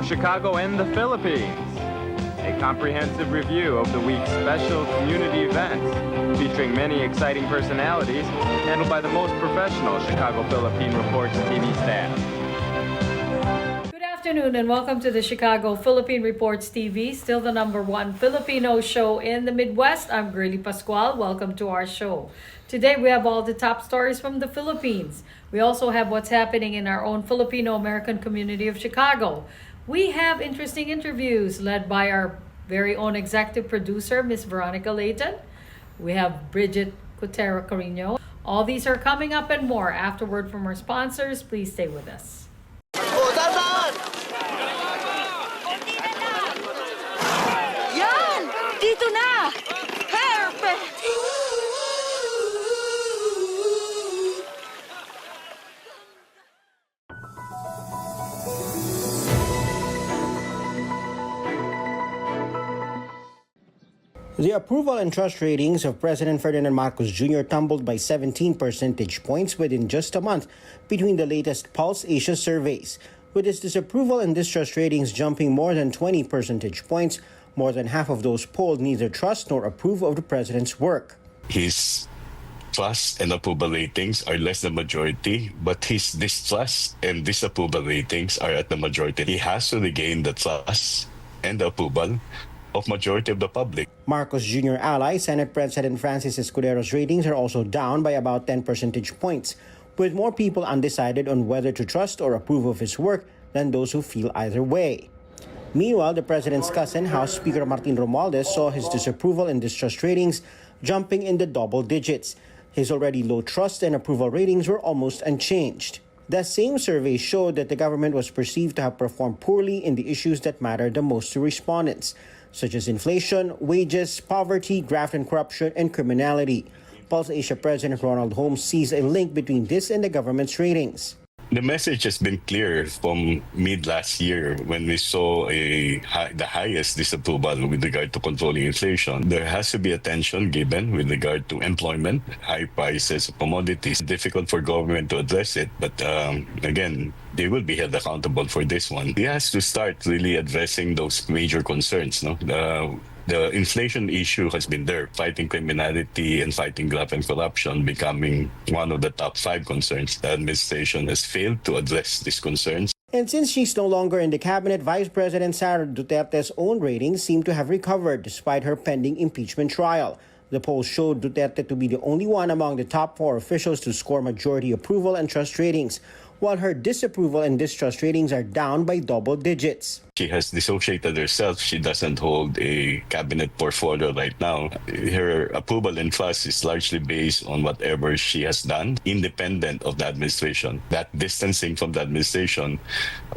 Chicago and the Philippines. A comprehensive review of the week's special community events, featuring many exciting personalities, handled by the most professional Chicago Philippine Reports TV staff. Good afternoon and welcome to the Chicago Philippine Reports TV, still the #1 Filipino show in the Midwest. I'm Girly Pascual. Welcome to our show. Today we have all the top stories from the Philippines. We also have what's happening in our own Filipino-American community of Chicago. We have interesting interviews led by our very own executive producer, Miss Veronica Layton. We have Bridget Cotero Carino. All these are coming up and more afterward from our sponsors. Please stay with us. Yan! Dito na! Perfect! The approval and trust ratings of President Ferdinand Marcos Jr. tumbled by 17 percentage points within just a month between the latest Pulse Asia surveys. With his disapproval and distrust ratings jumping more than 20 percentage points, more than half of those polled neither trust nor approve of the president's work. His trust and approval ratings are less than majority, but his distrust and disapproval ratings are at the majority. He has to regain the trust and the approval of majority of the public. Marcos Jr. ally, Senate President Francis Escudero's ratings are also down by about 10 percentage points, with more people undecided on whether to trust or approve of his work than those who feel either way. Meanwhile, the president's cousin, House Speaker Martin Romualdez, saw his disapproval and distrust ratings jumping in the double digits. His already low trust and approval ratings were almost unchanged. The same survey showed that the government was perceived to have performed poorly in the issues that matter the most to respondents, such as inflation, wages, poverty, graft and corruption, and criminality. Pulse Asia President Ronald Holmes sees a link between this and the government's ratings. The message has been clear from mid last year when we saw the highest disapproval with regard to controlling inflation. There has to be attention given with regard to employment, high prices of commodities. Difficult for government to address it, but again, they will be held accountable for this one. He has to start really addressing those major concerns. No, the inflation issue has been there, fighting criminality and fighting graft and corruption becoming one of the top 5 concerns. The administration has failed to address these concerns. And since she's no longer in the cabinet, Vice President Sara Duterte's own ratings seem to have recovered despite her pending impeachment trial. The polls showed Duterte to be the only one among the top 4 officials to score majority approval and trust ratings, while her disapproval and distrust ratings are down by double digits. She has dissociated herself. She doesn't hold a cabinet portfolio right now. Her approval and trust is largely based on whatever she has done, independent of the administration. That distancing from the administration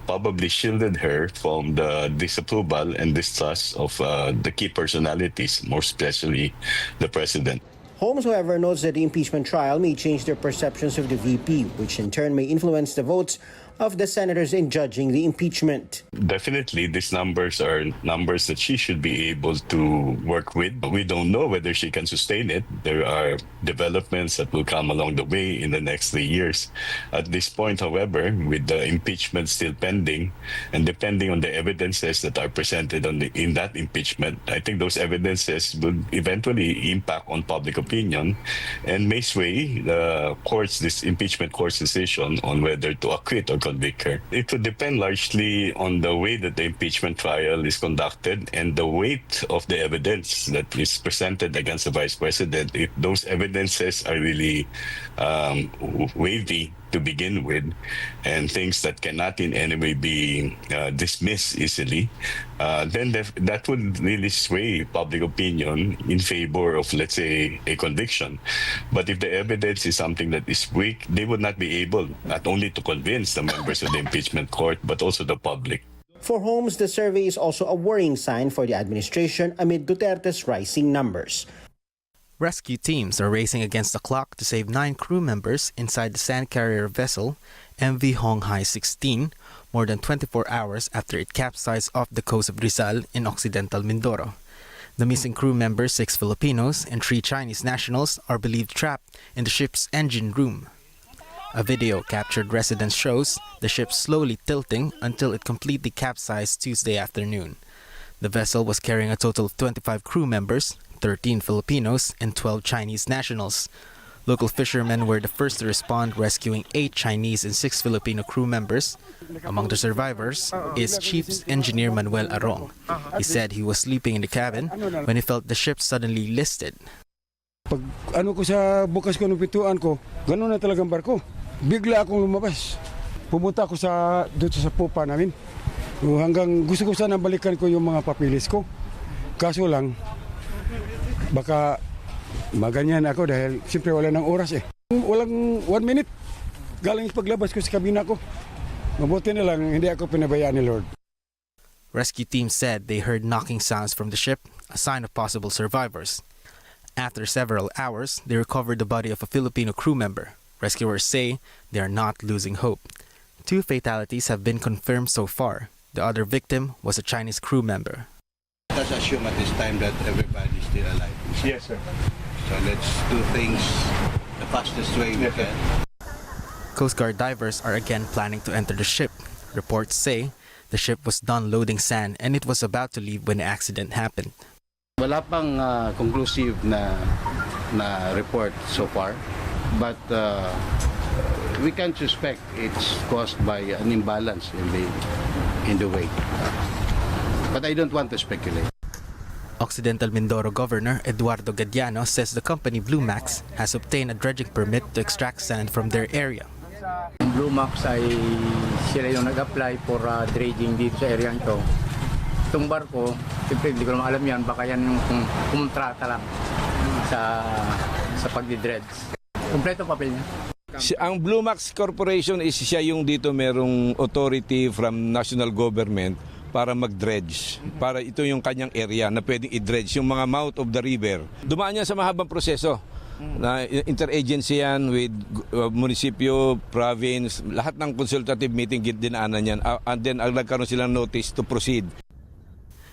probably shielded her from the disapproval and distrust of the key personalities, more especially the president. Holmes, however, notes that the impeachment trial may change their perceptions of the VP, which in turn may influence the votes of the senators in judging the impeachment. Definitely, these numbers are numbers that she should be able to work with. We don't know whether she can sustain it. There are developments that will come along the way in the next 3 years. At this point, however, with the impeachment still pending, and depending on the evidences that are presented in that impeachment, I think those evidences will eventually impact on public opinion and may sway the this impeachment court's decision on whether to acquit or convict her. It would depend largely on the way that the impeachment trial is conducted and the weight of the evidence that is presented against the vice president. If those evidences are really weighty to begin with, and things that cannot in any way be dismissed easily, then that would really sway public opinion in favor of, let's say, a conviction. But if the evidence is something that is weak, they would not be able not only to convince the members of the impeachment court, but also the public. For Holmes, the survey is also a worrying sign for the administration amid Duterte's rising numbers. Rescue teams are racing against the clock to save 9 crew members inside the sand carrier vessel MV Honghai 16 more than 24 hours after it capsized off the coast of Rizal in occidental Mindoro. The missing crew members, 6 Filipinos and 3 Chinese nationals, are believed trapped in the ship's engine room. A video captured residents shows the ship slowly tilting until it completely capsized Tuesday afternoon. The vessel was carrying a total of 25 crew members, 13 Filipinos and 12 Chinese nationals. Local fishermen were the first to respond, rescuing 8 Chinese and 6 Filipino crew members. Among the survivors is Chief Engineer Manuel Arong. He said he was sleeping in the cabin when he felt the ship suddenly listed. Pag ano ko sa bukas ko ng pintuan ko, gano'n na talagang barko. Bigla akong lumabas. Pumunta ako doon sa pupa namin. Hanggang gusto ko sana balikan ko yung mga papilis ko. Kaso lang, baka maganyan ako dahil siyempre wala ng oras eh. Walang 1 minute. Galing paglabas ko sa kabina ko. Mabuti na lang hindi ako pinabayaan ni Lord. Rescue teams said they heard knocking sounds from the ship, a sign of possible survivors. After several hours, they recovered the body of a Filipino crew member. Rescuers say they are not losing hope. 2 fatalities have been confirmed so far. The other victim was a Chinese crew member. Let's assume at this time that everybody is still alive. Yes, sir. So let's do things the fastest way we can. Coast Guard divers are again planning to enter the ship. Reports say the ship was done loading sand and it was about to leave when the accident happened. Wala pang conclusive na report so far, but we can suspect it's caused by an imbalance in the weight. But I don't want to speculate. Occidental Mindoro Governor Eduardo Gadiano says the company Blue Max has obtained a dredging permit to extract sand from their area. Blue Max ay sila yung nag-apply for dredging dito sa area nito. Itong barko, siyempre hindi ko naman alam yan, baka yan yung kumontrata lang sa pagdi-dredge. Kompleto papel niya. Ang Blue Max Corporation is siya yung dito merong authority from national government para mag-dredge. Para ito yung kanyang area na pwedeng i-dredge, yung mga mouth of the river. Dumaan yan sa mahabang proseso. Na interagency yan with munisipyo, province, lahat ng consultative meeting dinaanan yan. And then nagkaroon silang notice to proceed.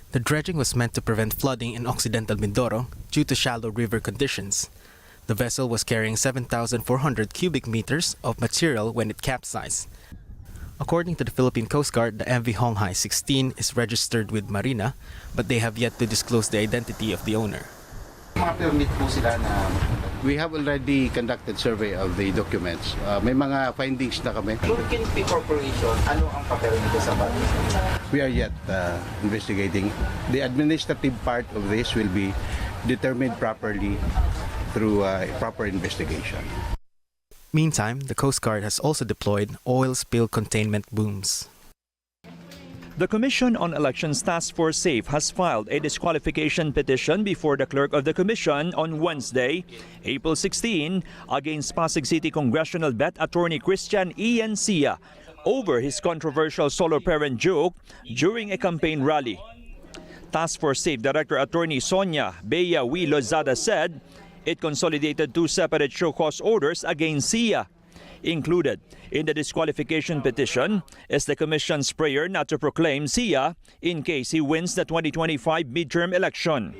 The dredging was meant to prevent flooding in Occidental Mindoro due to shallow river conditions. The vessel was carrying 7,400 cubic meters of material when it capsized. According to the Philippine Coast Guard, the MV Honghai 16 is registered with Marina, but they have yet to disclose the identity of the owner. We have already conducted survey of the documents. May mga findings na kami. Cprtv Corporation, ano ang papel nito sa barko? We are yet investigating. The administrative part of this will be determined properly through a proper investigation. Meantime, the Coast Guard has also deployed oil spill containment booms. The Commission on Elections Task Force SAFE has filed a disqualification petition before the clerk of the commission on Wednesday, April 16, against Pasig City Congressional Bet attorney Christian Ian Sia over his controversial solo parent joke during a campaign rally. Task Force SAFE Director Attorney Sonia Bea W. Lozada said it consolidated 2 separate show cause orders against Sia. Included in the disqualification petition is the Commission's prayer not to proclaim Sia in case he wins the 2025 midterm election.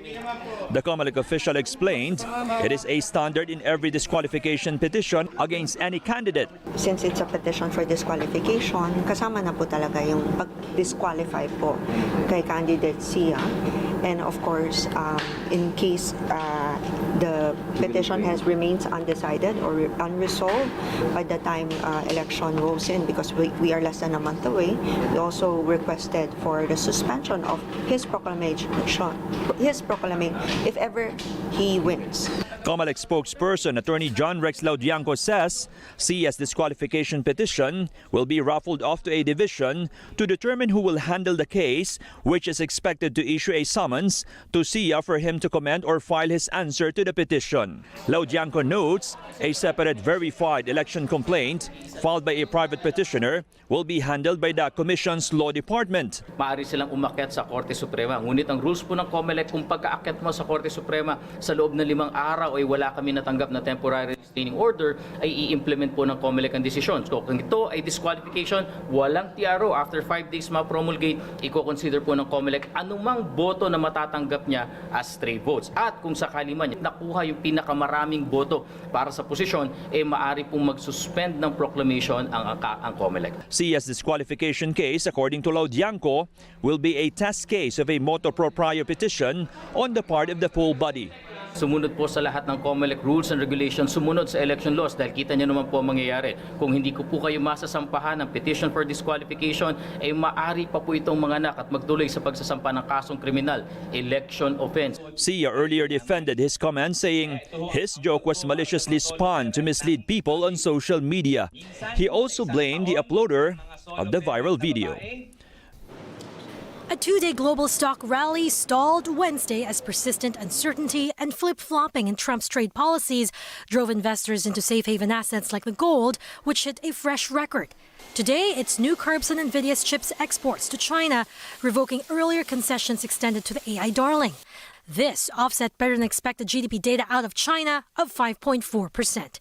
The COMELEC official explained it is a standard in every disqualification petition against any candidate. Since it's a petition for disqualification, kasama na po talaga yung pag-disqualify po kay candidate Sia. And of course, in case the petition remains undecided or unresolved by the time election rolls in, because we are less than a month away, we also requested for the suspension of his proclamation if ever he wins. COMELEC spokesperson Attorney John Rex Laudianco says Sia's disqualification petition will be raffled off to a division to determine who will handle the case, which is expected to issue a summons to Sia for him to comment or file his answer to the petition. Laudianco notes a separate verified election complaint filed by a private petitioner will be handled by the Commission's Law Department. Maaari silang umakyat sa Korte Suprema. Ngunit ang rules po ng COMELEC, kung pagkaakyat mo sa Korte Suprema sa loob ng 5 araw ay wala kami natanggap na temporary restraining order, ay i-implement po ng COMELEC ang desisyon. So kung ito ay disqualification, walang TRO. After 5 days ma-promulgate, i-consider po ng COMELEC anumang boto na matatanggap niya as stray votes. At kung sakali man nakuha yung pinakamaraming boto para sa posisyon, maaari pong mag-suspend ng proclamation ang COMELEC. Sia's disqualification case, according to Laudianco, will be a test case of a motu proprio petition on the part of the full body. Sumunod po sa lahat ng COMELEC rules and regulations, sumunod sa election laws dahil kita niyo naman po ang mangyayari. Kung hindi ko po kayo masasampahan ng petition for disqualification, maaari pa po itong manganak at magtuloy sa pagsasampa ng kasong kriminal, election offense. Sia earlier defended his comments, saying his joke was maliciously spun to mislead people on social media. He also blamed the uploader of the viral video. A two-day global stock rally stalled Wednesday as persistent uncertainty and flip-flopping in Trump's trade policies drove investors into safe haven assets like the gold, which hit a fresh record. Today, it's new curbs on Nvidia's chips exports to China, revoking earlier concessions extended to the AI darling. This offset better-than-expected GDP data out of China of 5.4%.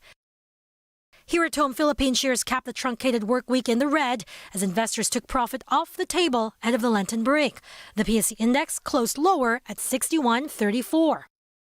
Here at home, Philippine shares capped the truncated work week in the red as investors took profit off the table ahead of the Lenten break. The PSE index closed lower at 61.34.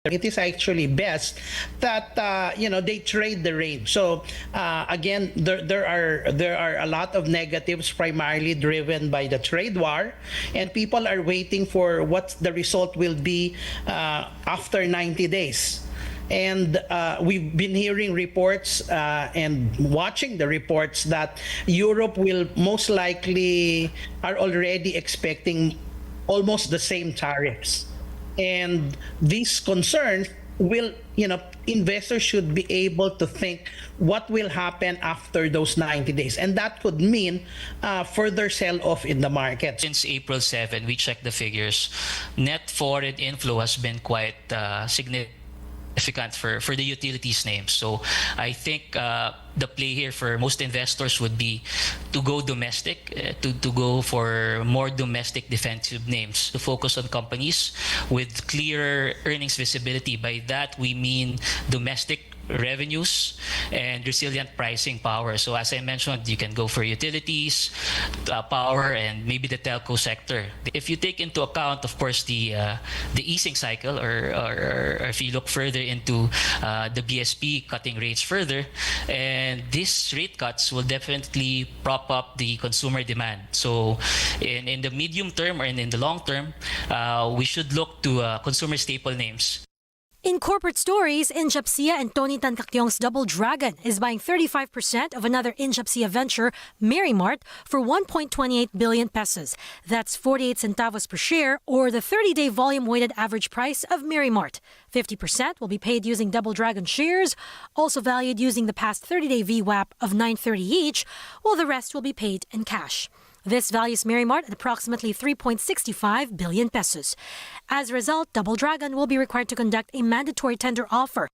It is actually best that they trade the range. So again, there are a lot of negatives, primarily driven by the trade war, and people are waiting for what the result will be after 90 days. And we've been hearing reports and watching the reports that Europe will most likely are already expecting almost the same tariffs. And these concerns will, investors should be able to think what will happen after those 90 days. And that could mean further sell-off in the market. Since April 7, we checked the figures. Net foreign inflow has been quite significant for the utilities names. So I think the play here for most investors would be to go domestic, to go for more domestic defensive names, to focus on companies with clearer earnings visibility. By that we mean domestic revenues and resilient pricing power. So as I mentioned, you can go for utilities, power, and maybe the telco sector. If you take into account, of course, the easing cycle, or if you look further into the BSP cutting rates further, and these rate cuts will definitely prop up the consumer demand. So in the medium term or in the long term, we should look to consumer staple names. In corporate stories, Injapsia and Tony Tancakyong's Double Dragon is buying 35% of another Injapsia venture, Marymart, for 1.28 billion pesos. That's 48 centavos per share, or the 30-day volume-weighted average price of Marymart. 50% will be paid using Double Dragon shares, also valued using the past 30-day VWAP of 930 each, while the rest will be paid in cash. This values Marymart at approximately 3.65 billion pesos. As a result, Double Dragon will be required to conduct a mandatory tender offer.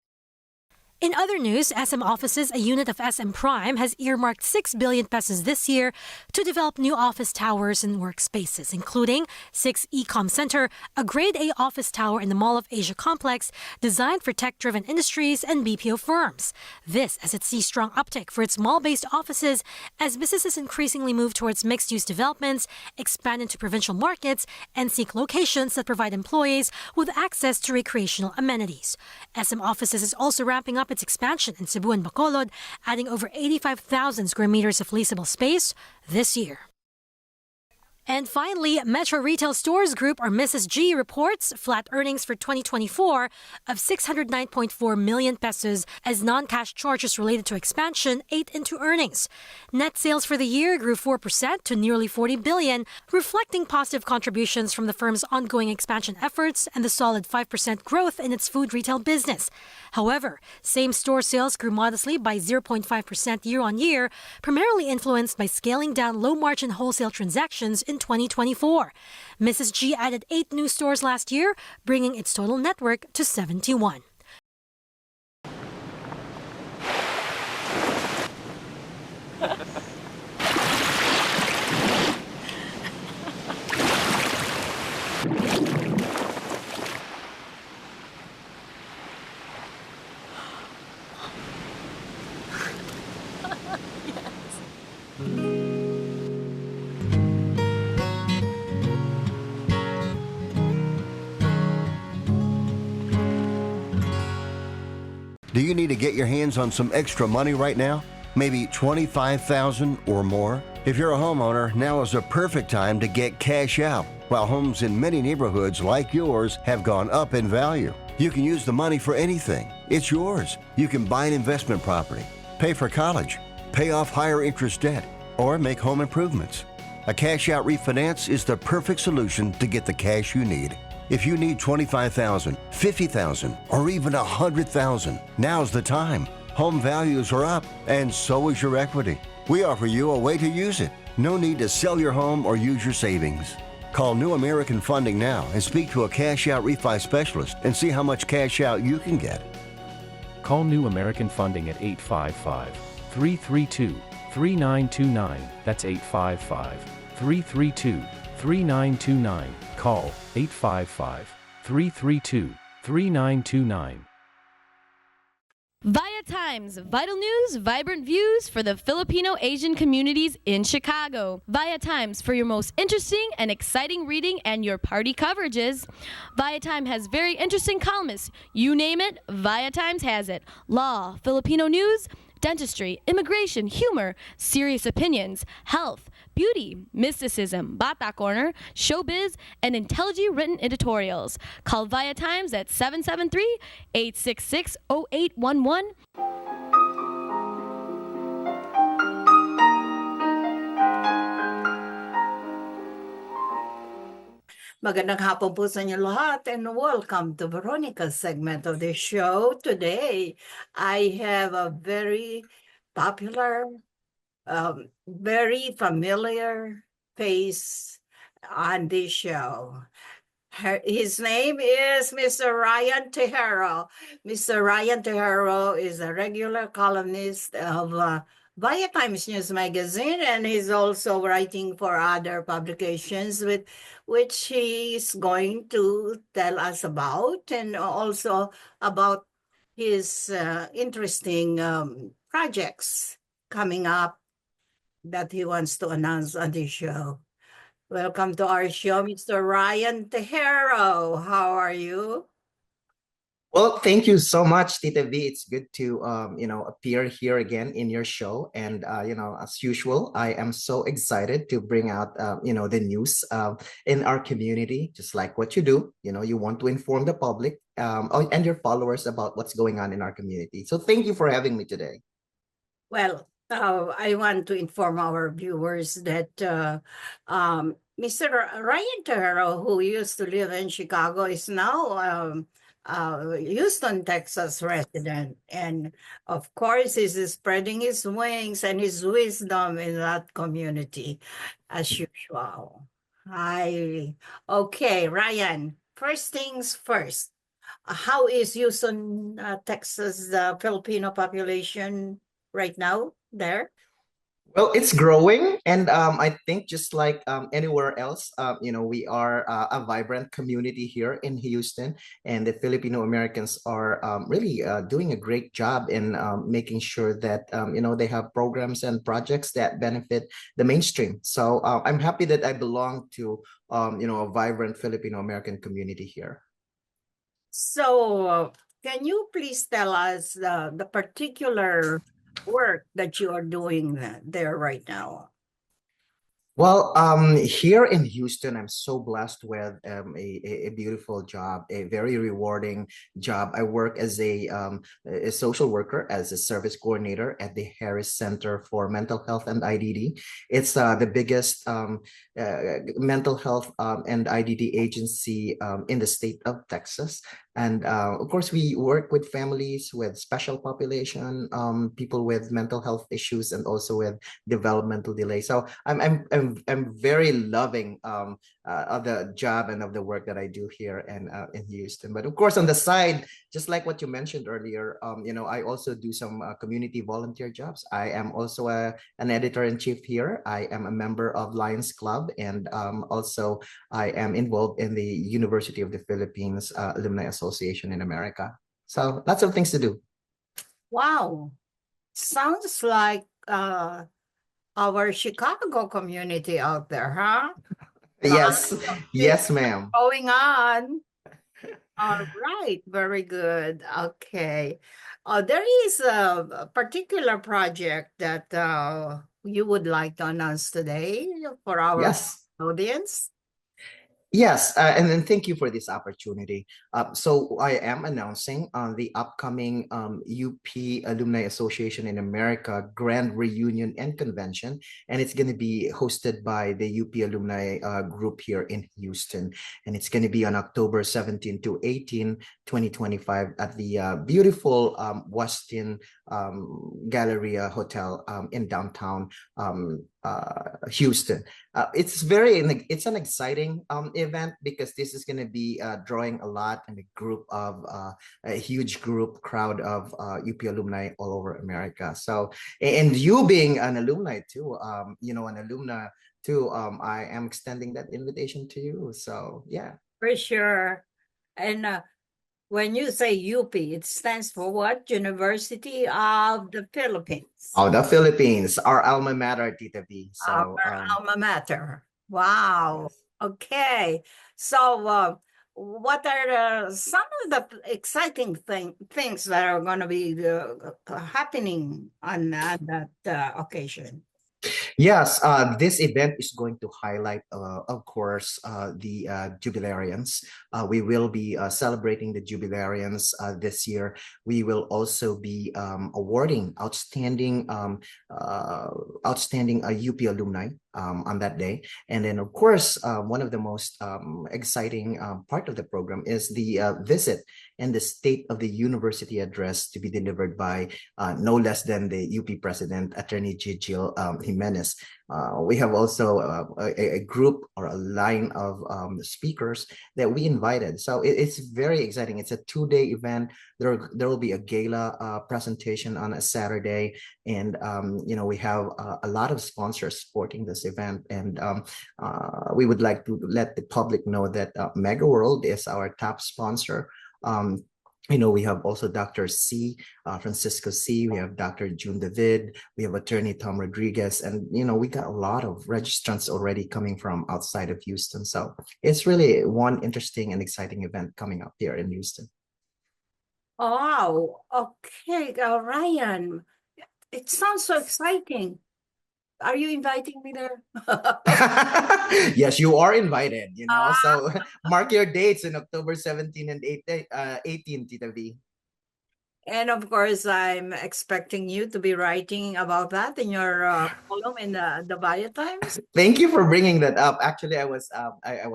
In other news, SM Offices, a unit of SM Prime, has earmarked 6 billion pesos this year to develop new office towers and workspaces, including 6 Ecom Center, a Grade A office tower in the Mall of Asia complex designed for tech-driven industries and BPO firms. This as it sees strong uptick for its mall-based offices as businesses increasingly move towards mixed-use developments, expand into provincial markets, and seek locations that provide employees with access to recreational amenities. SM Offices is also ramping up its expansion in Cebu and Bacolod, adding over 85,000 square meters of leasable space this year. And finally, Metro Retail Stores Group, or Mrs. G, reports flat earnings for 2024 of 609.4 million pesos as non-cash charges related to expansion ate into earnings. Net sales for the year grew 4% to nearly 40 billion, reflecting positive contributions from the firm's ongoing expansion efforts and the solid 5% growth in its food retail business. However, same-store sales grew modestly by 0.5% year-on-year, primarily influenced by scaling down low-margin wholesale transactions in 2024. Mrs. G added 8 new stores last year, bringing its total network to 71. Do you need to get your hands on some extra money right now? Maybe $25,000 or more? If you're a homeowner, now is the perfect time to get cash out. While homes in many neighborhoods like yours have gone up in value, you can use the money for anything. It's yours. You can buy an investment property, pay for college, pay off higher interest debt, or make home improvements. A cash out refinance is the perfect solution to get the cash you need. If you need $25,000, $50,000, or even $100,000, now's the time. Home values are up, and so is your equity. We offer you a way to use it. No need to sell your home or use your savings. Call New American Funding now and speak to a cash out refi specialist and see how much cash out you can get. Call New American Funding at 855-332-3929. That's 855-332-3929. Call 855-332-3929. Via Times, vital news, vibrant views for the Filipino Asian communities in Chicago. Via Times for your most interesting and exciting reading and your party coverages. Via Times has very interesting columnists. You name it, Via Times has it. Law, Filipino news, dentistry, immigration, humor, serious opinions, health, beauty, mysticism, Bata Corner, showbiz, and intelligently written editorials. Call Via Times at 773-866-0811. Magandang hapon po sa inyo lahat and welcome to Veronica's segment of the show. Today, I have a very popular, very familiar face on this show. His name is Mr. Ryan Tejero. Mr. Ryan Tejero is a regular columnist of Via Times News Magazine, and he's also writing for other publications with which he's going to tell us about, and also about his interesting projects coming up that he wants to announce on this show. Welcome to our show, Mr. Ryan Tejero. How are you? Well, thank you so much, Tita V. It's good to appear here again in your show. And as usual, I am so excited to bring out the news in our community, just like what you do. You want to inform the public and your followers about what's going on in our community. So thank you for having me today. Well, I want to inform our viewers that Mr. Ryan Tejero, who used to live in Chicago, is now Houston, Texas resident. And of course, he's spreading his wings and his wisdom in that community as usual. Okay, Ryan, first things first. How is Houston, Texas, the Filipino population right now there? Well, it's growing, and I think just like anywhere else, we are a vibrant community here in Houston, and the Filipino Americans are really doing a great job in making sure that they have programs and projects that benefit the mainstream. So I'm happy that I belong to a vibrant Filipino American community here. So, can you please tell us the particular work that you are doing there right now? Well, here in Houston, I'm so blessed with a beautiful job, a very rewarding job. I work as a social worker, as a service coordinator at the Harris Center for Mental Health and IDD. It's the biggest mental health and IDD agency in the state of Texas. And of course, we work with families with special population, people with mental health issues, and also with developmental delay. So I'm very loving of the job and of the work that I do here in Houston. But of course, on the side, just like what you mentioned earlier, I also do some community volunteer jobs. I am also an editor-in-chief here. I am a member of Lions Club, and also I am involved in the University of the Philippines Alumni Association in America. So lots of things to do. Wow. Sounds like our Chicago community out there, huh? Yes, yes, ma'am. Going on. All right, very good. Okay. There is a particular project that you would like to announce today for our Yes. audience. Yes, and then thank you for this opportunity. So I am announcing the upcoming UP Alumni Association in America Grand Reunion and Convention, and it's going to be hosted by the UP Alumni group here in Houston, and it's going to be on October 17 to 18, 2025 at the beautiful Westin Galleria Hotel in downtown Houston. It's an exciting event because this is going to be drawing a lot and a huge group crowd of UP alumni all over America. So and you being an alumni too, an alumna too, I am extending that invitation to you. So yeah. For sure. And when you say UP, it stands for what? University of the Philippines. Oh, the Philippines, our alma mater, Tita V. Our So alma mater. Wow. Okay. So, what are some of the exciting things that are going to be happening on that occasion? Yes, this event is going to highlight, of course, the jubilarians. We will be celebrating the jubilarians this year. We will also be awarding outstanding UP alumni on that day. And then, of course, one of the most exciting part of the program is the visit and the State of the University address to be delivered by no less than the UP President, Attorney Gigil Jimenez. We have also a group or a line of speakers that we invited. So it's very exciting. It's a 2-day event. There will be a gala presentation on a Saturday, and we have a lot of sponsors supporting this event. And we would like to let the public know that Mega World is our top sponsor. We have also Dr. Francisco C. We have Dr. June David. We have attorney Tom Rodriguez. And, we got a lot of registrants already coming from outside of Houston. So it's really one interesting and exciting event coming up here in Houston. Oh, okay. Ryan, it sounds so exciting. Are you inviting me there? Yes, you are invited, so mark your dates in October 17 and 18, Tita V. And of course, I'm expecting you to be writing about that in your column in the Bio Times. Thank you for bringing that up. Actually, I was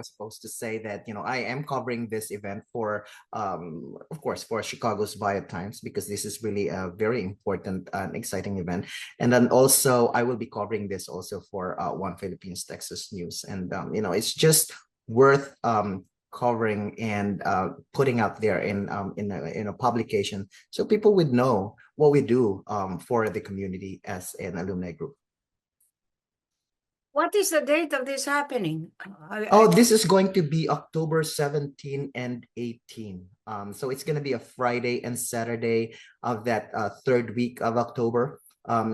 supposed to say that I am covering this event for of course for Chicago's Bio Times, because this is really a very important and exciting event. And then also I will be covering this also for One Philippines Texas News. And it's just worth covering and putting out there in a publication, so people would know what we do for the community as an alumni group. What is the date of this happening? This is going to be October 17 and 18. So it's going to be a Friday and Saturday of that third week of October.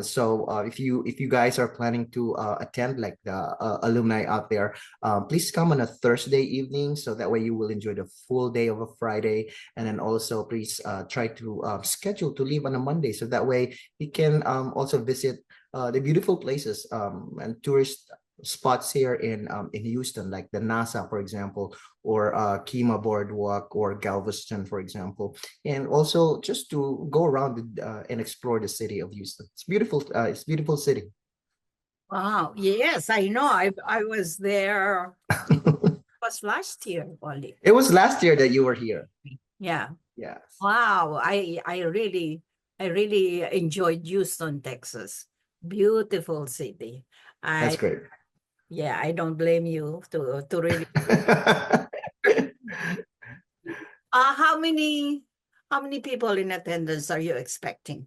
So if you guys are planning to attend, like the alumni out there, please come on a Thursday evening, so that way you will enjoy the full day of a Friday. And then also please try to schedule to leave on a Monday, so that way you can also visit the beautiful places and tourist spots here in Houston, like the NASA, for example, or Kima Boardwalk, or Galveston, for example, and also just to go around and explore the city of Houston. It's beautiful. It's a beautiful city. Wow. Yes, I know. I was there. It was last year only. It was last year that you were here. Yeah. Yes. Wow. I really enjoyed Houston, Texas. Beautiful city. That's great. Yeah, I don't blame you to really. How many people in attendance are you expecting?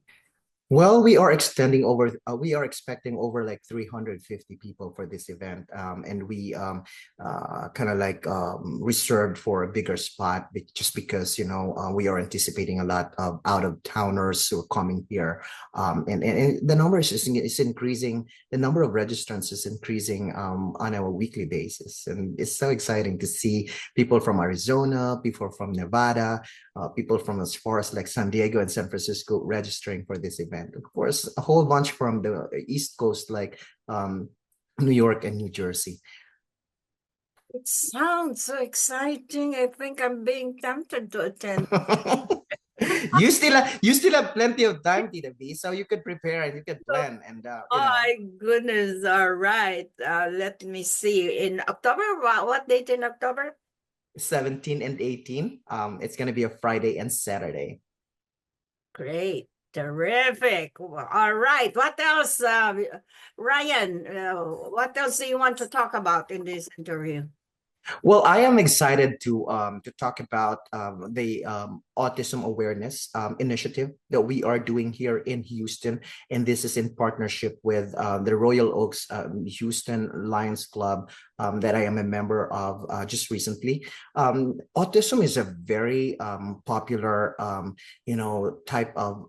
Well, we are expecting over like 350 people for this event. And we kind of like reserved for a bigger spot just because, we are anticipating a lot of out of towners who are coming here. And the number is increasing. The number of registrants is increasing on a weekly basis. And it's so exciting to see people from Arizona, people from Nevada, people from as far as like San Diego and San Francisco registering for this event. Of course, a whole bunch from the East Coast, like New York and New Jersey. It sounds so exciting. I think I'm being tempted to attend. You still have plenty of time, Tita B, so you could prepare and you could plan and Oh my goodness. All right. Let me see. In October, what date in October? 17 and 18. It's gonna be a Friday and Saturday. Great. Terrific. All right. What else, Ryan? What else do you want to talk about in this interview? Well, I am excited to talk about the autism awareness initiative that we are doing here in Houston, and this is in partnership with the Royal Oaks Houston Lions Club that I am a member of just recently. Autism is a very popular, type of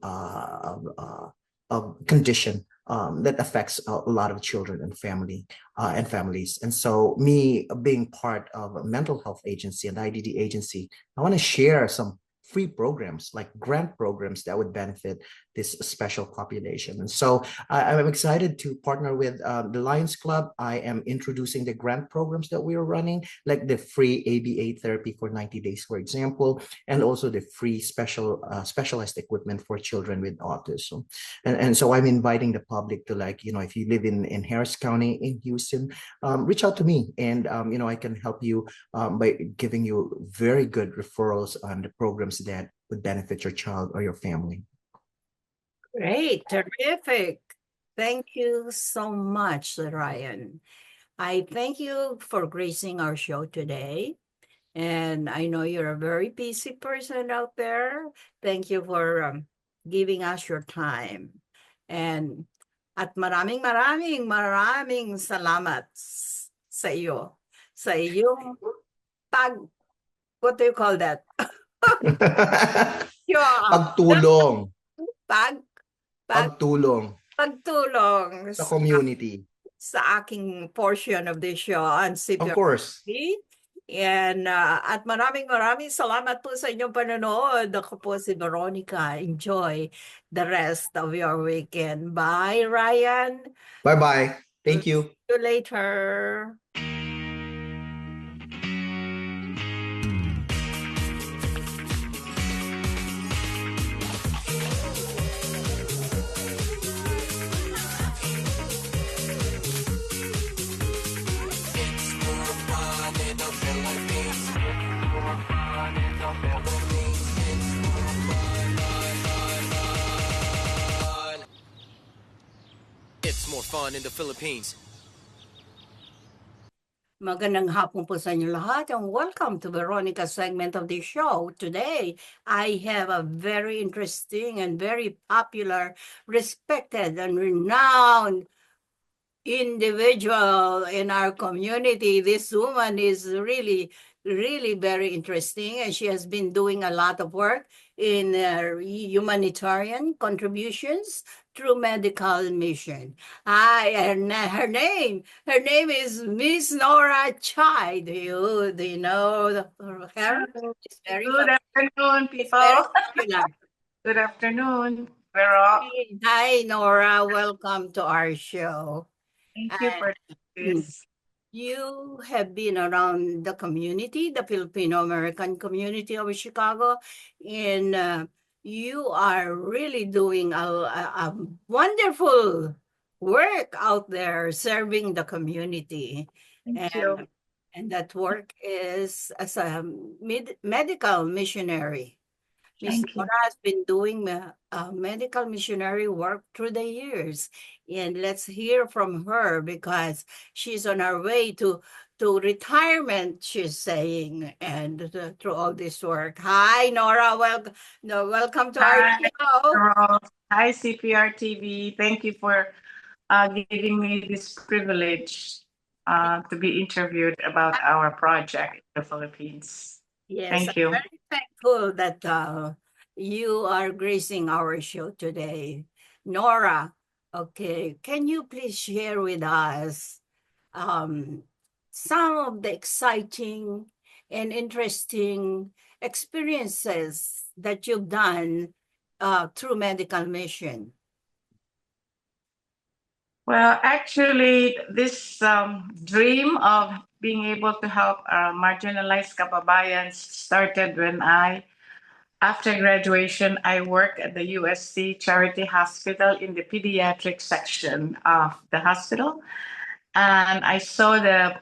condition that affects a lot of children and families. And so me being part of a mental health agency and IDD agency, I want to share some free programs like grant programs that would benefit this special population. And so I'm excited to partner with the Lions Club. I am introducing the grant programs that we are running, like the free ABA therapy for 90 days, for example, and also the free specialized equipment for children with autism. And so I'm inviting the public to, like, if you live in Harris County in Houston, reach out to me, and I can help you by giving you very good referrals on the programs that would benefit your child or your family. Great. Terrific. Thank you so much, Ryan. I thank you for gracing our show today. And I know you're a very busy person out there. Thank you for giving us your time. And at maraming salamat sa iyo. Sa iyong what do you call that? Pagtulong. Pagtulong Sa community. sa aking portion of the show on Cprtv. Of course. And at maraming salamat po sa inyong panonood. Ako po si Veronica. Enjoy the rest of your weekend. Bye, Ryan. Bye-bye. Thank you. See you later. It's more fun in the Philippines. Magandang hapon po sa inyo lahat and welcome to Veronica's segment of the show. Today, I have a very interesting and very popular, respected and renowned individual in our community. This woman is really very interesting, and she has been doing a lot of work in humanitarian contributions through medical mission. Her name is Miss Nora Chai. Do you know her? It's very Good afternoon, people. Good afternoon, Vero. Hi, Nora. Welcome to our show. Thank you for this. You have been around the community, the Filipino-American community of Chicago, and you are really doing a wonderful work out there serving the community. Thank you. And that work is as a medical missionary. Ms. Nora has been doing medical missionary work through the years. And let's hear from her because she's on her way to to retirement, she's saying, and through all this work. Hi, Nora. Welcome to our Hi, show. Rose. Hi, Cprtv. Thank you for giving me this privilege to be interviewed about our project in the Philippines. Yes, Thank I'm you. very thankful that you are gracing our show today. Nora, okay, can you please share with us some of the exciting and interesting experiences that you've done through medical mission? Well, actually, this dream of being able to help marginalized kababayans started when after graduation, I worked at the USC Charity Hospital in the pediatric section of the hospital. And I saw the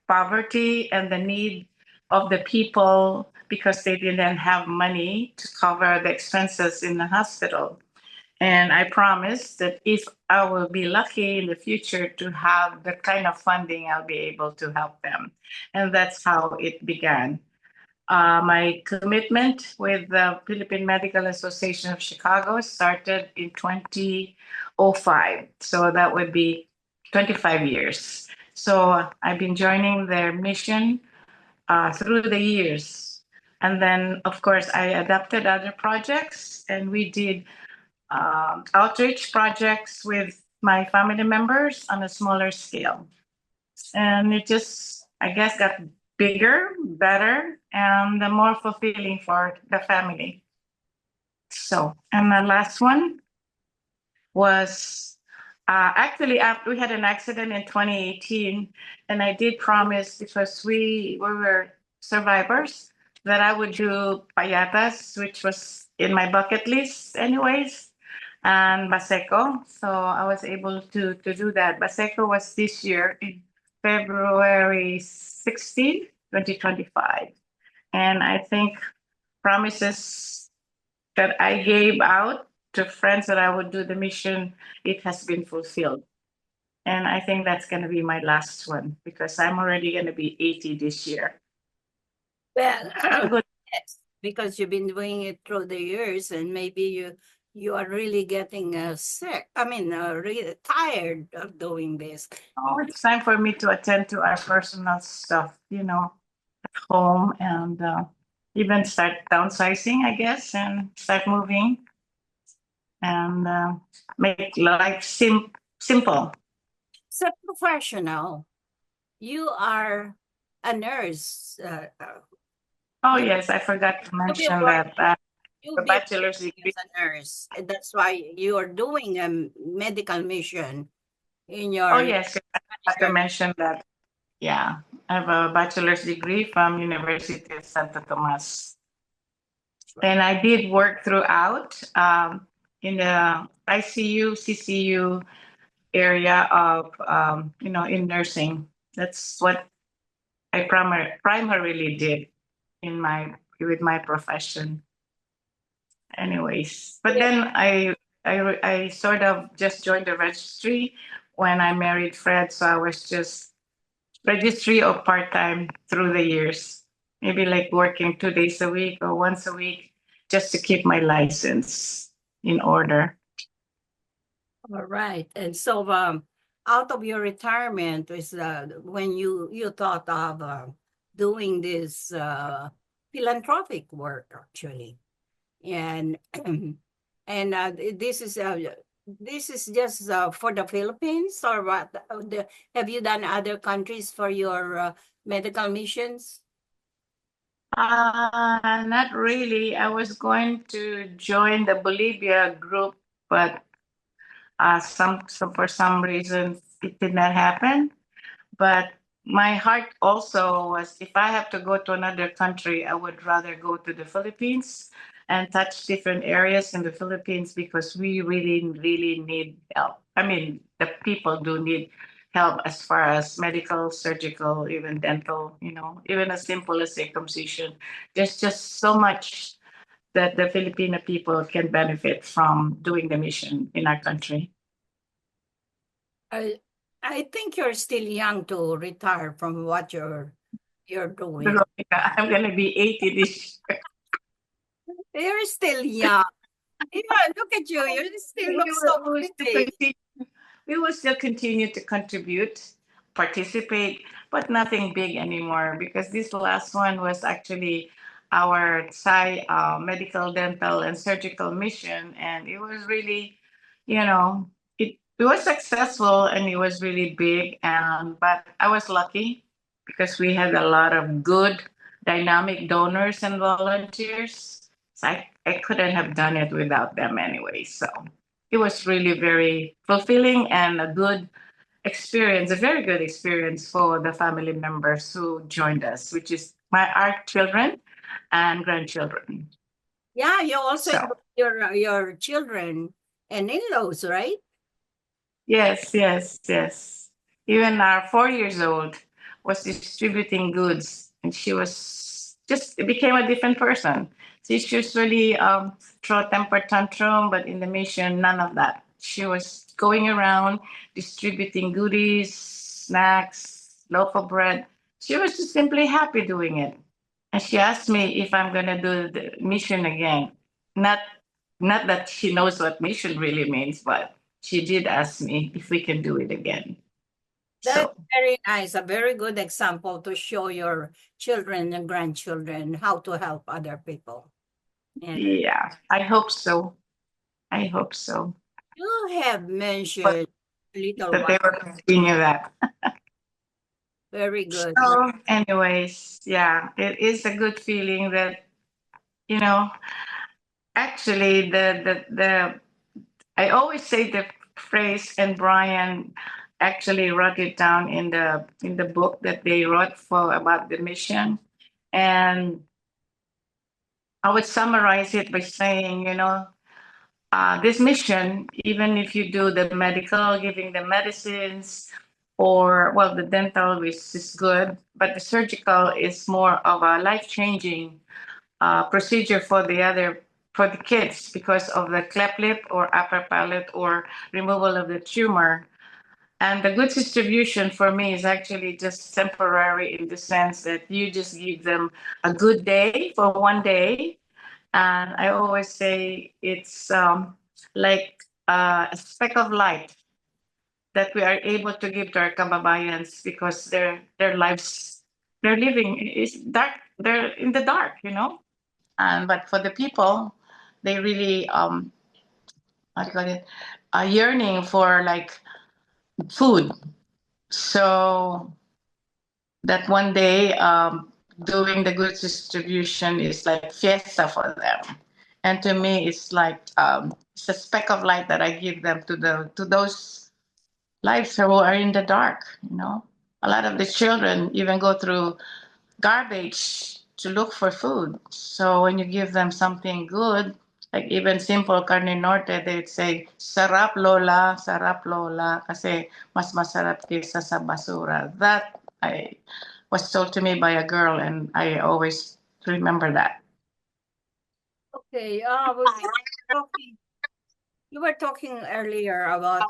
poverty and the need of the people because they didn't have money to cover the expenses in the hospital. And I promised that if I will be lucky in the future to have the kind of funding, I'll be able to help them. And that's how it began. My commitment with the Philippine Medical Association of Chicago started in 2005. So that would be 25 years. So I've been joining their mission through the years. And then, of course, I adapted other projects and we did outreach projects with my family members on a smaller scale. And it just, I guess, got bigger, better, and more fulfilling for the family. So, and the last one was actually after we had an accident in 2018, and I did promise because we were survivors that I would do payatas, which was in my bucket list, anyways, and Baseco. So I was able to do that. Baseco was this year in February 16, 2025. And I think promises that I gave out to friends that I would do the mission, it has been fulfilled. And I think that's going to be my last one because I'm already going to be 80 this year. Well, yes, because you've been doing it through the years, and maybe you are really getting sick. I mean, really tired of doing this. Oh, it's time for me to attend to our personal stuff, at home and even start downsizing, I guess, and start moving and make life simple. So professional, you are a nurse. Oh, yes, I forgot to mention that. You'll The be bachelor's degree. as a nurse. And that's why you are doing a medical mission in your. Oh, yes, I forgot to mention that. Yeah, I have a bachelor's degree from University of Santo Tomas. And I did work throughout in the ICU, CCU area of, in nursing. That's what I primarily did with my profession. Anyways, but then I sort of just joined the registry when I married Fred, so I was just registry or part-time through the years, maybe like working 2 days a week or once a week just to keep my license in order. All right. And so out of your retirement is when you thought of doing this philanthropic work actually. And and this is just for the Philippines or what? Have you done other countries for your medical missions? Not really. I was going to join the Bolivia group, but for some reason it did not happen. But my heart also was if I have to go to another country, I would rather go to the Philippines and touch different areas in the Philippines because we really, really need help. I mean, the people do need help as far as medical, surgical, even dental, even as simple as circumcision. There's just so much that the Filipino people can benefit from doing the mission in our country. I think you're still young to retire from what you're doing. Veronica, I'm gonna be 80 this year. You're still young. Yeah, look at you. You still look so pretty. We will still continue to contribute, participate, but nothing big anymore because this last one was actually our Thai medical, dental, and surgical mission, and it was really, you know, it was successful and it was really big. But I was lucky because we had a lot of good, dynamic donors and volunteers. So I couldn't have done it without them anyway. So it was really very fulfilling and a good experience, a very good experience for the family members who joined us, which is our children and grandchildren. Yeah, you also So. your children and in-laws, right? Yes, yes, yes. Even our 4 years old was distributing goods, and she was just became a different person. She's usually throw a temper tantrum, but in the mission, none of that. She was going around distributing goodies, snacks, loaf of bread. She was just simply happy doing it. And she asked me if I'm gonna do the mission again. Not not that she knows what mission really means, but she did ask me if we can do it again. That's So very nice. A very good example to show your children and grandchildren how to help other people. And yeah, I hope so. I hope so. you have mentioned a little That they while. will continue that. Very good. So, anyways, yeah, it is a good feeling that you know. Actually, the I always say the phrase, and Brian actually wrote it down in the book that they wrote for about the mission, and I would summarize it by saying, this mission, even if you do the medical, giving the medicines, or well, the dental, which is good, but the surgical is more of a life-changing procedure for the kids because of the cleft lip or upper palate or removal of the tumor. And the goods distribution for me is actually just temporary in the sense that you just give them a good day for one day. And I always say it's like a speck of light that we are able to give to our kababayans because their lives they're living is dark. They're in the dark. And but for the people, they really what do you call it? A yearning for like food. So that one day doing the goods distribution is like fiesta for them. And to me, it's a speck of light that I give them to those lives who are in the dark. A lot of the children even go through garbage to look for food. So when you give them something good, like even simple carne norte, they'd say, sarap lola, kasi mas masarap kaysa sa basura. That I was told to me by a girl, and I always remember that. Okay. You were talking earlier about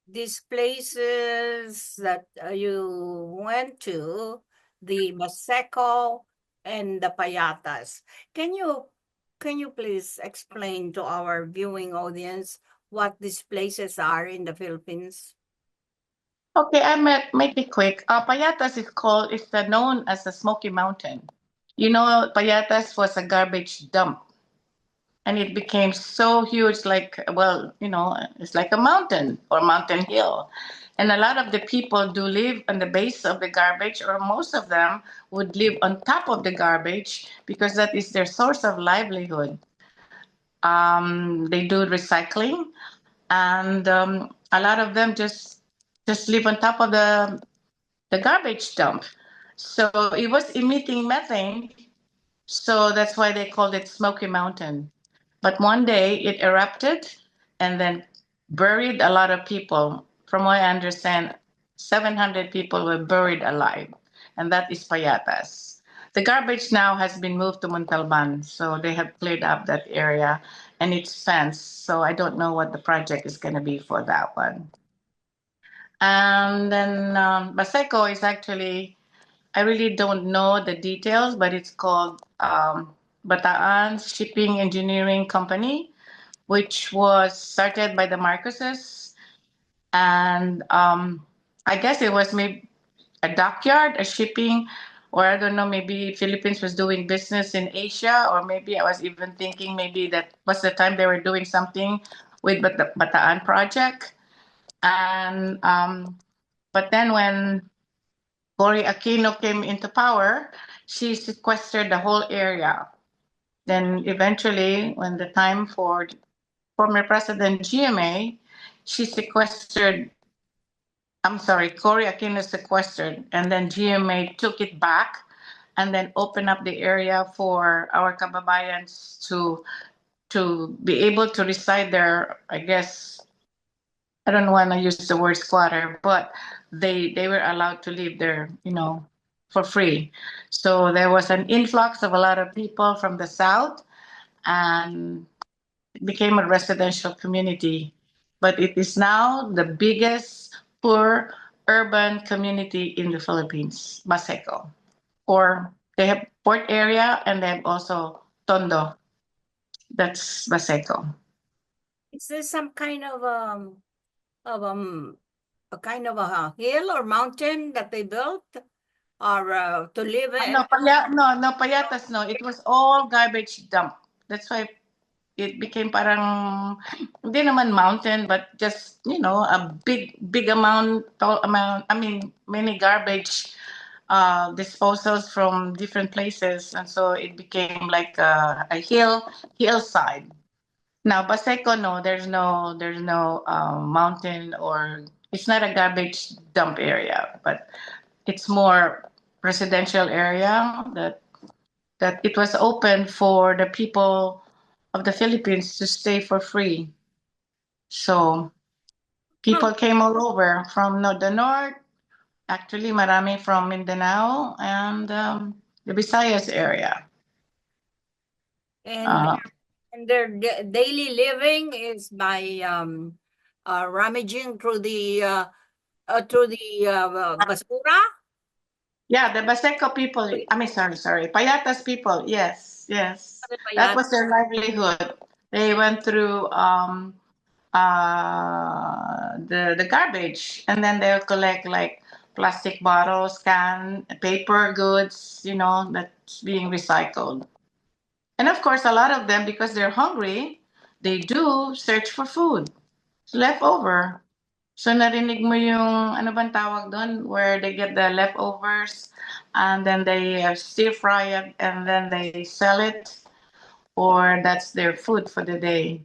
these places that you went to, the Baseco and the Payatas. Can you please explain to our viewing audience what these places are in the Philippines? Okay, make it quick. Payatas is known as the Smoky Mountain. Payatas was a garbage dump, and it became so huge, like, well, it's like a mountain or mountain hill. And a lot of the people do live on the base of the garbage, or most of them would live on top of the garbage because that is their source of livelihood. They do recycling, and a lot of them just live on top of the garbage dump. So it was emitting methane, so that's why they called it Smoky Mountain. But one day it erupted and then buried a lot of people. From what I understand, 700 people were buried alive, and that is Payatas. The garbage now has been moved to Montalban, so they have cleared up that area and it's fenced. So I don't know what the project is going to be for that one. And then Baseco is actually, I really don't know the details, but it's called Bataan Shipping Engineering Company, which was started by the Marcoses. And I guess it was maybe a dockyard, a shipping, or I don't know, maybe Philippines was doing business in Asia, or maybe I was even thinking maybe that was the time they were doing something with the Bataan project. And but then when Cory Aquino came into power, she sequestered the whole area. Then eventually, when the time for former President GMA, she sequestered, I'm sorry, Cory Aquino sequestered, and then GMA took it back and then opened up the area for our kababayans to be able to reside there. I guess I don't want to use the word squatter, but they were allowed to live there, for free. So there was an influx of a lot of people from the south, and it became a residential community. But it is now the biggest poor urban community in the Philippines, Baseco. Or they have port area and they have also Tondo. That's Baseco. Is there some kind of a kind of a hill or mountain that they built or to live in? No, Payatas, no. It was all garbage dump. That's why it became parang, hindi naman mountain, but just, a big amount, tall amount, I mean, many garbage disposals from different places. And so it became like a hillside. Now, Baseco, no, there's no mountain, or it's not a garbage dump area, but it's more residential area that it was open for the people of the Philippines to stay for free. So people came all over from the north, actually marami from Mindanao and the Visayas area. And their daily living is by rummaging through the basura. Yeah, the Baseco people, I mean, sorry, Payatas people, yes. That was their livelihood. They went through the garbage, and then they'll collect like plastic bottles, can, paper goods, that's being recycled. And of course, a lot of them, because they're hungry, they do search for food, leftover. So narinig mo yung, ano bang tawag doon, where they get the leftovers and then they stir fry it and then they sell it, or that's their food for the day.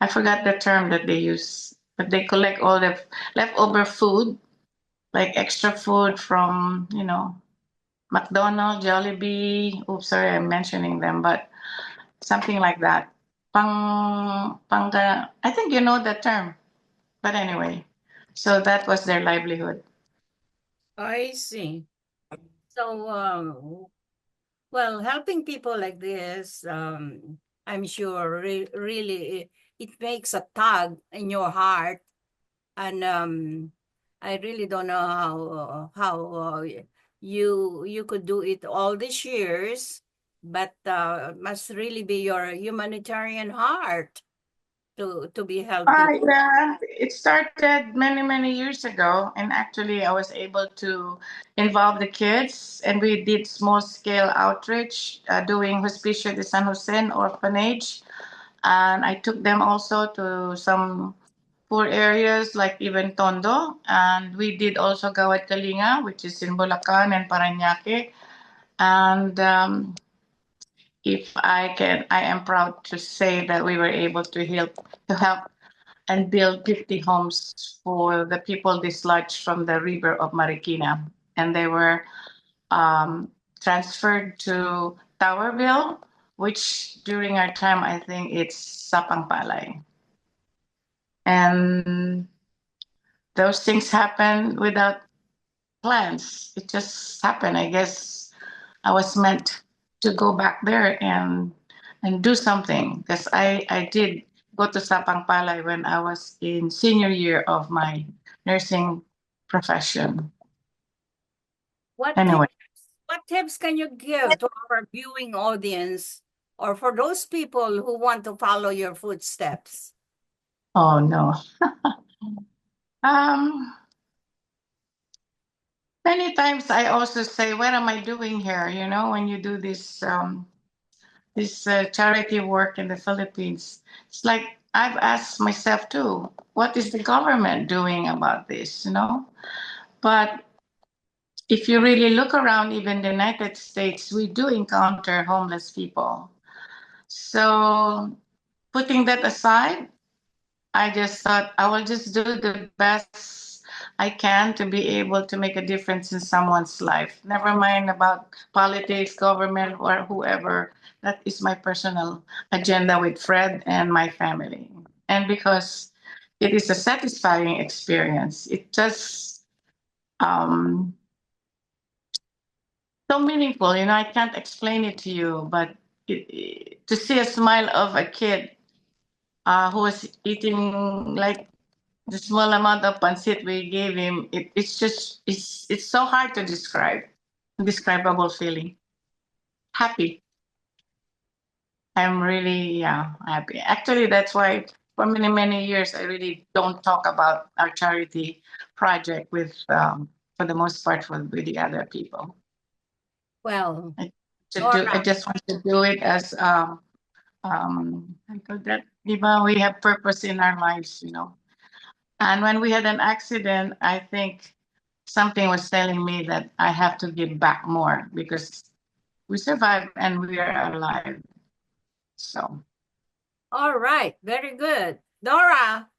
I forgot the term that they use, but they collect all the leftover food, like extra food from, McDonald's, Jollibee. Oops, sorry, I'm mentioning them, but something like that. I think you know the term, but anyway, so that was their livelihood. I see. So, well, helping people like this, I'm sure really it makes a tug in your heart, and I really don't know how you could do it all these years, but must really be your humanitarian heart to be helping. Yeah, it started many years ago, and actually, I was able to involve the kids, and we did small scale outreach, doing Hospicio de San Jose orphanage, and I took them also to some poor areas like even Tondo, and we did also Gawad Kalinga, which is in Bulacan and Parañaque, and if I am proud to say that we were able to help and build 50 homes for the people dislodged from the river of Marikina. And they were transferred to Towerville, which during our time, I think it's Sapangpalay. And those things happen without plans. It just happened. I guess I was meant to go back there and do something, because I did go to Sapangpalay when I was in senior year of my nursing profession. What Anyway. what tips can you give to our viewing audience or for those people who want to follow your footsteps? Oh no. Many times I also say, what am I doing here? You know, when you do this charity work in the Philippines, it's like I've asked myself too, what is the government doing about this? You know, but if you really look around, even the United States, we do encounter homeless people. So putting that aside, I just thought I will just do the best I can to be able to make a difference in someone's life. Never mind about politics, government, or whoever. That is my personal agenda with Fred and my family. And because it is a satisfying experience, it just so meaningful. You know, I can't explain it to you, but to see a smile of a kid who was eating like the small amount of pancit we gave him, it's so hard to describe. Indescribable feeling. Happy. I'm really happy. Actually, that's why for many years I really don't talk about our charity project with for the most part with the other people. Well, I just want to do it as I call that, diba, we have purpose in our lives, you know. And when we had an accident, I think something was telling me that I have to give back more because we survived and we are alive. So. All right, very good. Dora,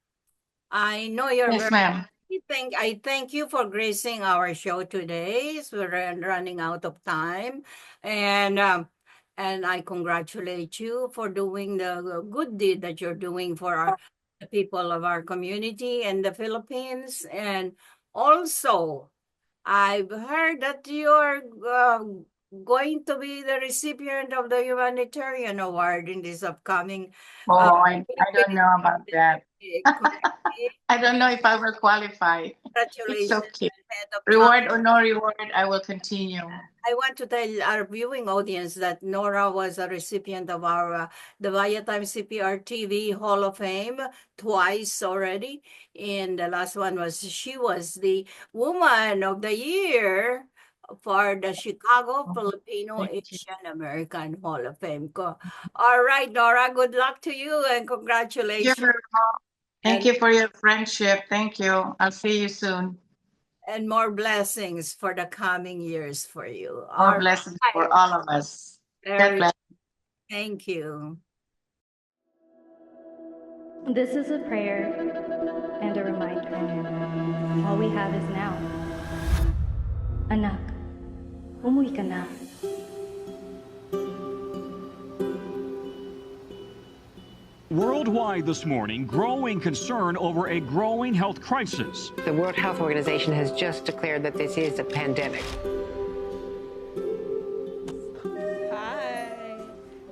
I know you're Yes, ma'am. I thank you for gracing our show today. So we're running out of time. And I congratulate you for doing the good deed that you're doing for the people of our community in the Philippines. And also, I've heard that you're going to be the recipient of the Humanitarian Award in this upcoming. I don't know about that. I don't know if I will qualify. It's Congratulations. okay. Reward or no reward, I will continue. I want to tell our viewing audience that Nora was a recipient of our the Viatime Cprtv Hall of Fame twice already. And the last one was she was the Woman of the Year for the Chicago Filipino Asian American Hall of Fame. All right, Nora, good luck to you and congratulations. Thank you for your friendship. Thank you. I'll see you soon. And more blessings for the coming years for you. More blessings for all of us. God bless. Thank you. This is a prayer and a reminder. All we have is now. Anak, umuwi ka na. Worldwide this morning, growing concern over a growing health crisis. The World Health Organization has just declared that this is a pandemic. Hi.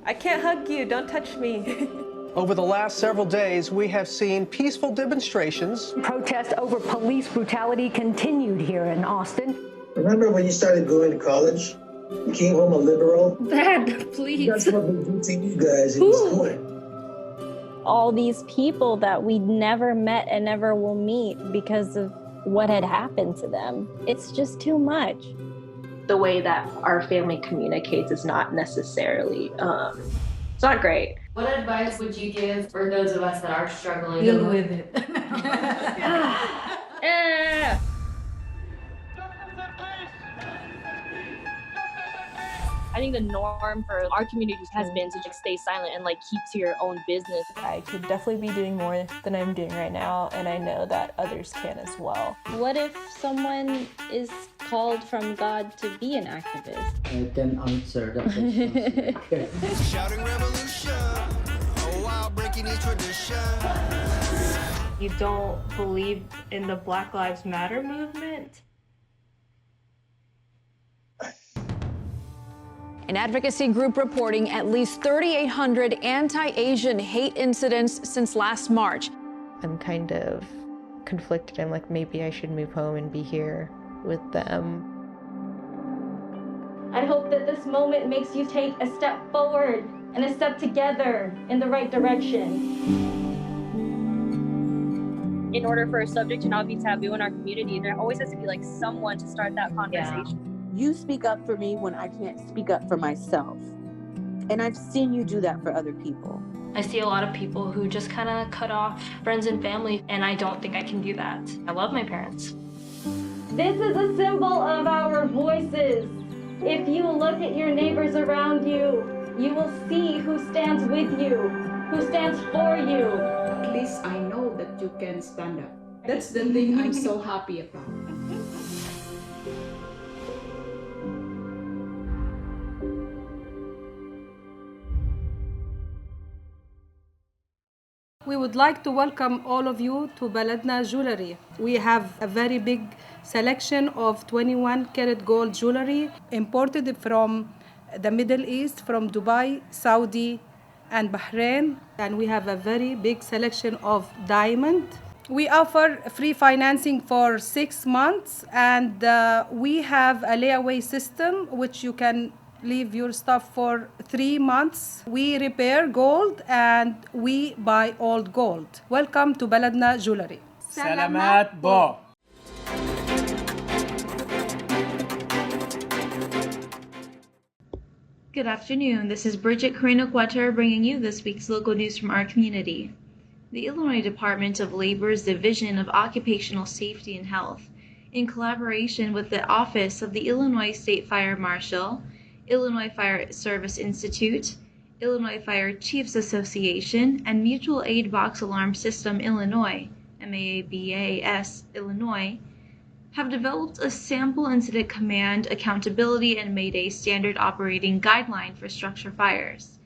I can't hug you. Don't touch me. Over the last several days, we have seen peaceful demonstrations. Protests over police brutality continued here in Austin. Remember when you started going to college? You came home a liberal? Dad, please. That's what we do to you guys in this court. All these people that we never met and never will meet because of what had happened to them. It's just too much. The way that our family communicates is not necessarily, it's not great. What advice would you give for those of us that are struggling? Deal with it. Yeah. I think the norm for our communities has been to just stay silent and keep to your own business. I could definitely be doing more than I'm doing right now, and I know that others can as well. What if someone is called from God to be an activist? I can answer that question. Shouting revolution, oh wow, breaking each tradition. You don't believe in the Black Lives Matter movement? An advocacy group reporting at least 3,800 anti-Asian hate incidents since last March. I'm kind of conflicted. I'm like, maybe I should move home and be here with them. I hope that this moment makes you take a step forward and a step together in the right direction. In order for a subject to not be taboo in our community, there always has to be like someone to start that conversation. You speak up for me when I can't speak up for myself. And I've seen you do that for other people. I see a lot of people who just kind of cut off friends and family, and I don't think I can do that. I love my parents. This is a symbol of our voices. If you look at your neighbors around you, you will see who stands with you, who stands for you. At least I know that you can stand up. That's the thing I'm so happy about. We would like to welcome all of you to Baladna Jewelry. We have a very big selection of 21 karat gold jewelry imported from the Middle East, from Dubai, Saudi, and Bahrain. And we have a very big selection of diamond. We offer free financing for 6 months, and we have a layaway system which you can leave your stuff for 3 months. We repair gold and we buy old gold. Welcome to Baladna Jewelry. Salamat bo. Good afternoon. This is Bridget Carino-Quetter bringing you this week's local news from our community. The Illinois Department of Labor's Division of Occupational Safety and Health, in collaboration with the Office of the Illinois State Fire Marshal, Illinois Fire Service Institute, Illinois Fire Chiefs Association, and Mutual Aid Box Alarm System Illinois, MABAS Illinois, have developed a sample incident command, accountability, and Mayday standard operating guideline for structure fires.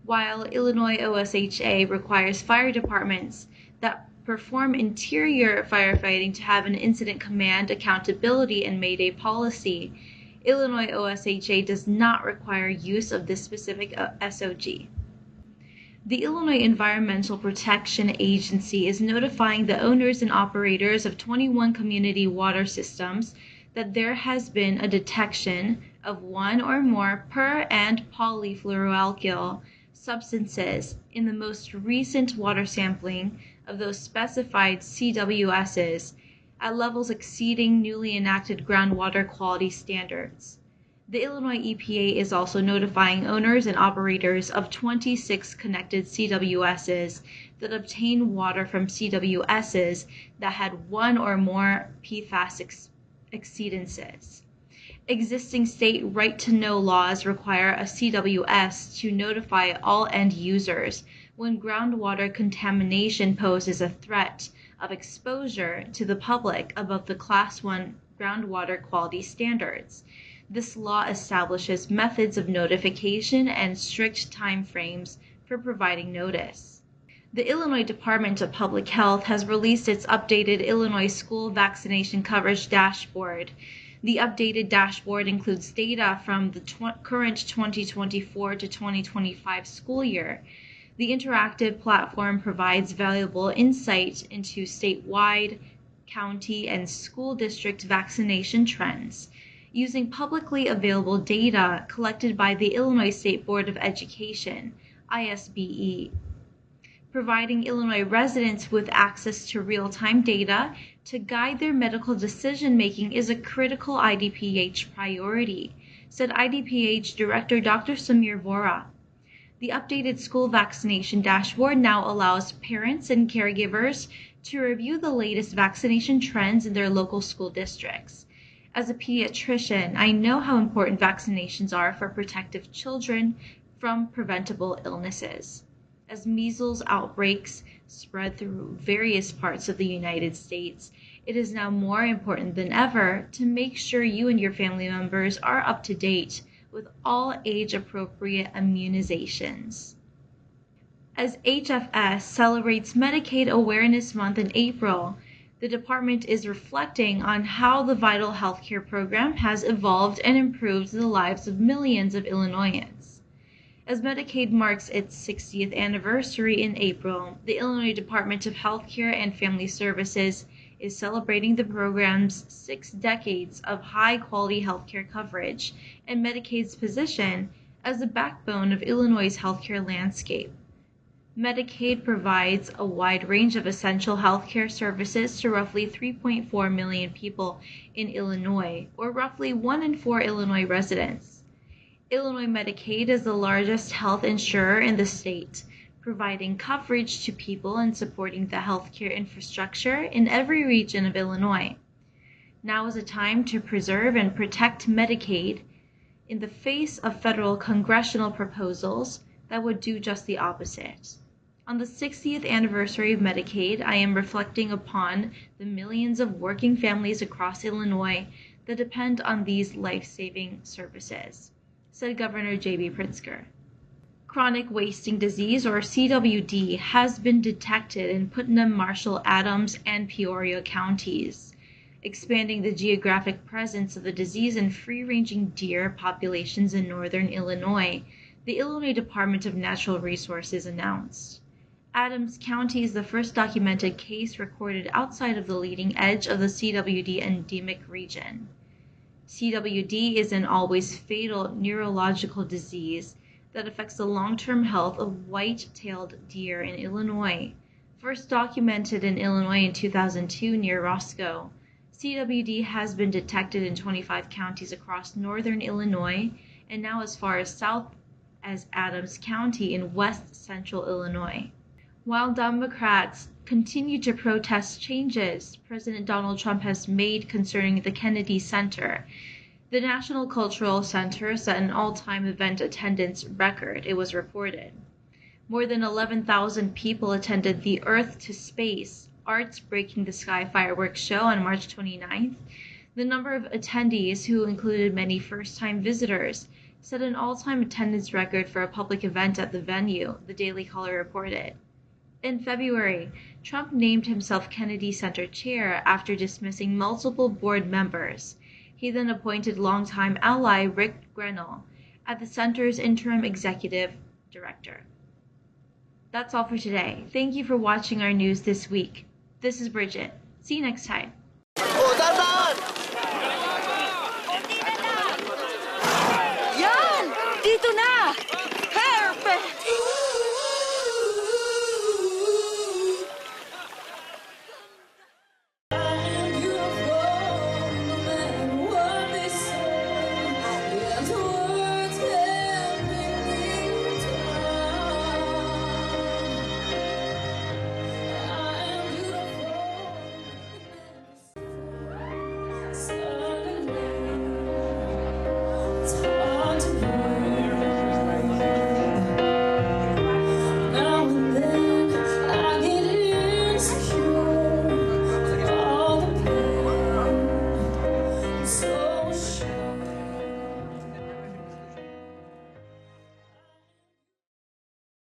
While Illinois OSHA requires fire departments that perform interior firefighting to have an incident command, accountability, and Mayday policy, Illinois OSHA does not require use of this specific SOG. The Illinois Environmental Protection Agency is notifying the owners and operators of 21 community water systems that there has been a detection of one or more per- and polyfluoroalkyl substances in the most recent water sampling of those specified CWSs at levels exceeding newly enacted groundwater quality standards. The Illinois EPA is also notifying owners and operators of 26 connected CWSs that obtain water from CWSs that had one or more PFAS exceedances. Existing state right-to-know laws require a CWS to notify all end users when groundwater contamination poses a threat of exposure to the public above the Class 1 groundwater quality standards. This law establishes methods of notification and strict timeframes for providing notice. The Illinois Department of Public Health has released its updated Illinois school vaccination coverage dashboard. The updated dashboard includes data from the current 2024 to 2025 school year. The interactive platform provides valuable insight into statewide, county, and school district vaccination trends, using publicly available data collected by the Illinois State Board of Education, ISBE, providing Illinois residents with access to real-time data to guide their medical decision-making is a critical IDPH priority, said IDPH Director Dr. Samir Vora. The updated school vaccination dashboard now allows parents and caregivers to review the latest vaccination trends in their local school districts. As a pediatrician, I know how important vaccinations are for protecting children from preventable illnesses. As measles outbreaks spread through various parts of the United States, it is now more important than ever to make sure you and your family members are up to date with all age-appropriate immunizations. As HFS celebrates Medicaid Awareness Month in April, the department is reflecting on how the Vital Healthcare program has evolved and improved the lives of millions of Illinoisans. As Medicaid marks its 60th anniversary in April, the Illinois Department of Healthcare and Family Services is celebrating the program's 6 decades of high-quality healthcare coverage and Medicaid's position as the backbone of Illinois' healthcare landscape. Medicaid provides a wide range of essential healthcare services to roughly 3.4 million people in Illinois, or roughly 1 in 4 Illinois residents. Illinois Medicaid is the largest health insurer in the state, providing coverage to people and supporting the healthcare infrastructure in every region of Illinois. Now is a time to preserve and protect Medicaid in the face of federal congressional proposals that would do just the opposite. On the 60th anniversary of Medicaid, I am reflecting upon the millions of working families across Illinois that depend on these life-saving services, said Governor J.B. Pritzker. Chronic wasting disease, or CWD, has been detected in Putnam, Marshall, Adams, and Peoria counties, expanding the geographic presence of the disease in free-ranging deer populations in northern Illinois, the Illinois Department of Natural Resources announced. Adams County is the first documented case recorded outside of the leading edge of the CWD endemic region. CWD is an always fatal neurological disease that affects the long-term health of white-tailed deer in Illinois. First documented in Illinois in 2002 near Roscoe, CWD has been detected in 25 counties across northern Illinois and now as far as south as Adams County in west central Illinois. While Democrats continue to protest changes President Donald Trump has made concerning the Kennedy Center, the National Cultural Center set an all-time event attendance record, it was reported. More than 11,000 people attended the Earth to Space Arts Breaking the Sky fireworks show on March 29th. The number of attendees, who included many first-time visitors, set an all-time attendance record for a public event at the venue, the Daily Caller reported. In February, Trump named himself Kennedy Center chair after dismissing multiple board members. He then appointed longtime ally Rick Grenell as the center's interim executive director. That's all for today. Thank you for watching our news this week. This is Bridget. See you next time.